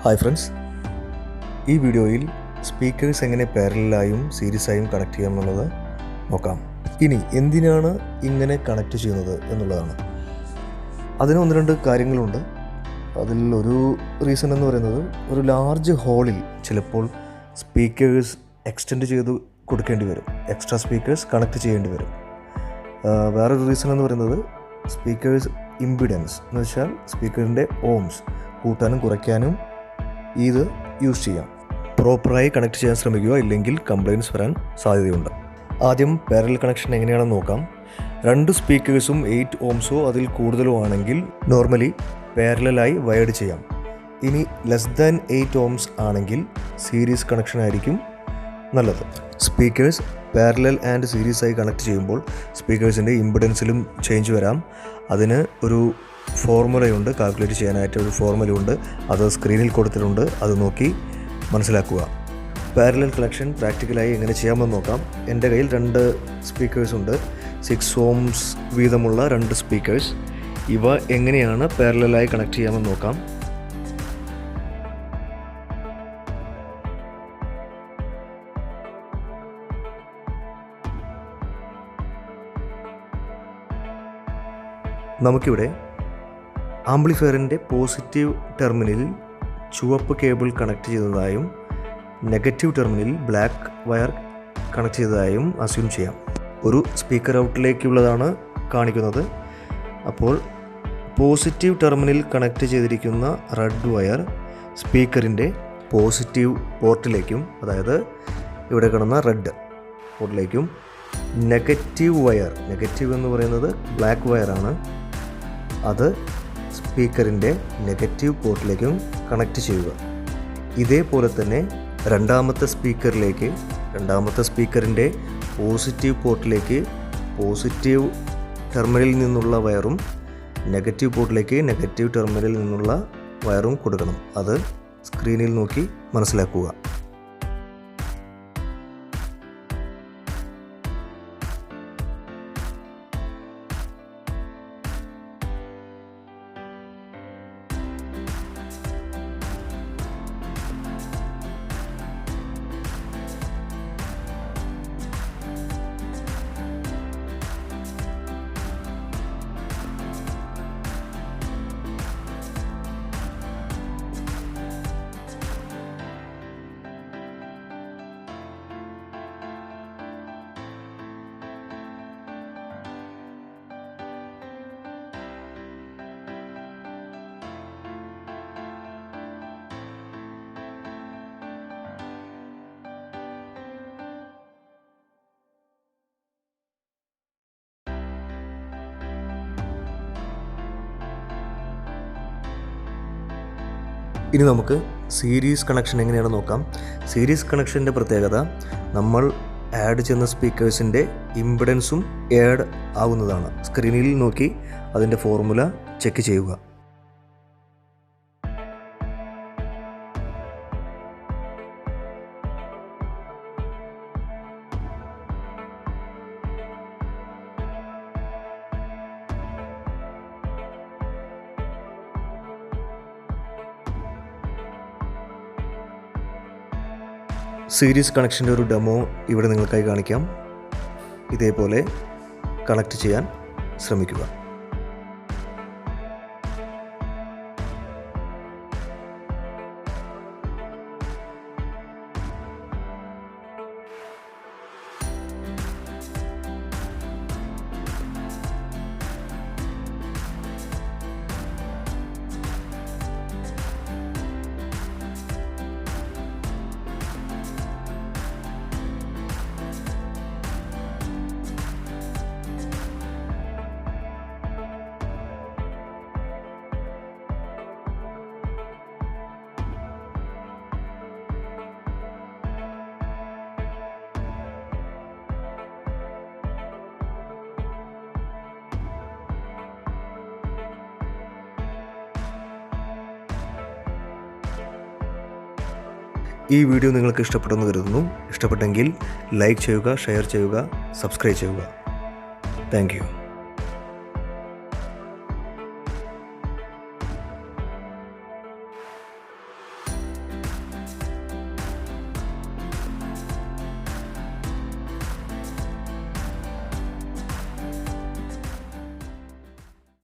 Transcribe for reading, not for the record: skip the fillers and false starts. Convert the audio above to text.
Hi friends, ഈ വീഡിയോയിൽ speakers എങ്ങനെ പാരലലായും സീരീസായും കണക്ട് ചെയ്യാമെന്നുള്ളത് നോക്കാം. ഇനി എന്തിനാണ് ഇങ്ങനെ കണക്ട് ചെയ്യുന്നത് എന്നുള്ളതാണ്. അതിന് ഒന്ന് രണ്ട് കാര്യങ്ങളുണ്ട്. അതിൽ ഒരു റീസൺ എന്ന് പറയുന്നത്, ഒരു ലാർജ് ഹോളിൽ ചിലപ്പോൾ സ്പീക്കേഴ്സ് എക്സ്റ്റെൻഡ് ചെയ്ത് കൊടുക്കേണ്ടി വരും, എക്സ്ട്രാ സ്പീക്കേഴ്സ് കണക്ട് ചെയ്യേണ്ടി വരും. വേറൊരു റീസൺ എന്ന് പറയുന്നത്, സ്പീക്കേഴ്സ് ഇമ്പിഡൻസ് എന്ന് വെച്ചാൽ സ്പീക്കറിൻ്റെ ഓംസ് കൂട്ടാനും കുറയ്ക്കാനും ഇത് യൂസ് ചെയ്യാം. പ്രോപ്പറായി കണക്ട് ചെയ്യാൻ ശ്രമിക്കുക, ഇല്ലെങ്കിൽ കംപ്ലയിൻറ്റ്സ് വരാൻ സാധ്യതയുണ്ട്. ആദ്യം പാരലൽ കണക്ഷൻ എങ്ങനെയാണെന്ന് നോക്കാം. രണ്ട് സ്പീക്കേഴ്സും 8 ohmsോ അതിൽ കൂടുതലോ ആണെങ്കിൽ നോർമലി പാരലലായി വയർഡ് ചെയ്യാം. ഇനി ലെസ് ദാൻ 8 ohms ആണെങ്കിൽ സീരീസ് കണക്ഷൻ ആയിരിക്കും നല്ലത്. സ്പീക്കേഴ്സ് പാരലൽ ആൻഡ് സീരീസായി കണക്ട് ചെയ്യുമ്പോൾ സ്പീക്കേഴ്സിൻ്റെ ഇമ്പിഡൻസിലും ചേഞ്ച് വരാം. അതിന് ഒരു ഫോർമുലയുണ്ട്, കാൽക്കുലേറ്റ് ചെയ്യാനായിട്ട് ഒരു ഫോർമുലയുണ്ട്. അത് സ്ക്രീനിൽ കൊടുത്തിട്ടുണ്ട്, അത് നോക്കി മനസ്സിലാക്കുക. പാരലൽ കണക്ഷൻ പ്രാക്ടിക്കലായി എങ്ങനെ ചെയ്യാമെന്ന് നോക്കാം. എൻ്റെ കയ്യിൽ 2 സ്പീക്കേഴ്സ് ഉണ്ട്, 6 ohms വീതമുള്ള 2 സ്പീക്കേഴ്സ്. ഇവ എങ്ങനെയാണ് പാരലലായി കണക്ട് ചെയ്യാമെന്ന് നോക്കാം. നമുക്കിവിടെ ആംപ്ലിഫയറിൻ്റെ പോസിറ്റീവ് ടെർമിനലിൽ ചുവപ്പ് കേബിൾ കണക്ട് ചെയ്തതായും നെഗറ്റീവ് ടെർമിനലിൽ ബ്ലാക്ക് വയർ കണക്ട് ചെയ്തതായും അസ്യൂം ചെയ്യാം. ഒരു സ്പീക്കർ ഔട്ടിലേക്കുള്ളതാണ് കാണിക്കുന്നത്. അപ്പോൾ പോസിറ്റീവ് ടെർമിനലിൽ കണക്ട് ചെയ്തിരിക്കുന്ന റെഡ് വയർ സ്പീക്കറിൻ്റെ പോസിറ്റീവ് പോർട്ടിലേക്കും, അതായത് ഇവിടെ കാണുന്ന റെഡ് പോർട്ടിലേക്കും, നെഗറ്റീവ് വയർ, നെഗറ്റീവ് എന്ന് പറയുന്നത് ബ്ലാക്ക് വയറാണ്, അത് സ്പീക്കറിൻ്റെ നെഗറ്റീവ് പോർട്ടിലേക്കും കണക്ട് ചെയ്യുക. ഇതേപോലെ തന്നെ രണ്ടാമത്തെ സ്പീക്കറിൻ്റെ പോസിറ്റീവ് പോർട്ടിലേക്ക് പോസിറ്റീവ് ടെർമിനലിൽ നിന്നുള്ള വയറും നെഗറ്റീവ് പോർട്ടിലേക്ക് നെഗറ്റീവ് ടെർമിനലിൽ നിന്നുള്ള വയറും കൊടുക്കണം. അത് സ്ക്രീനിൽ നോക്കി മനസ്സിലാക്കുക. ഇനി നമുക്ക് സീരീസ് കണക്ഷൻ എങ്ങനെയാണെന്ന് നോക്കാം. സീരീസ് കണക്ഷൻ്റെ പ്രത്യേകത, നമ്മൾ ആഡ് ചെയ്യുന്ന സ്പീക്കേഴ്സിൻ്റെ ഇമ്പിഡൻസും ആഡ് ആവുന്നതാണ്. സ്ക്രീനിൽ നോക്കി അതിൻ്റെ ഫോർമുല ചെക്ക് ചെയ്യുക. സീരീസ് കണക്ഷൻ്റെ ഒരു ഡെമോ ഇവിടെ നിങ്ങൾക്കായി കാണിക്കാം. ഇതേപോലെ കണക്ട് ചെയ്യാൻ ശ്രമിക്കുക. ഈ വീഡിയോ നിങ്ങൾക്ക് ഇഷ്ടപ്പെട്ടെന്ന് കരുതുന്നു. ഇഷ്ടപ്പെട്ടെങ്കിൽ ലൈക്ക് ചെയ്യുക, ഷെയർ ചെയ്യുക, സബ്സ്ക്രൈബ് ചെയ്യുക. Thank you.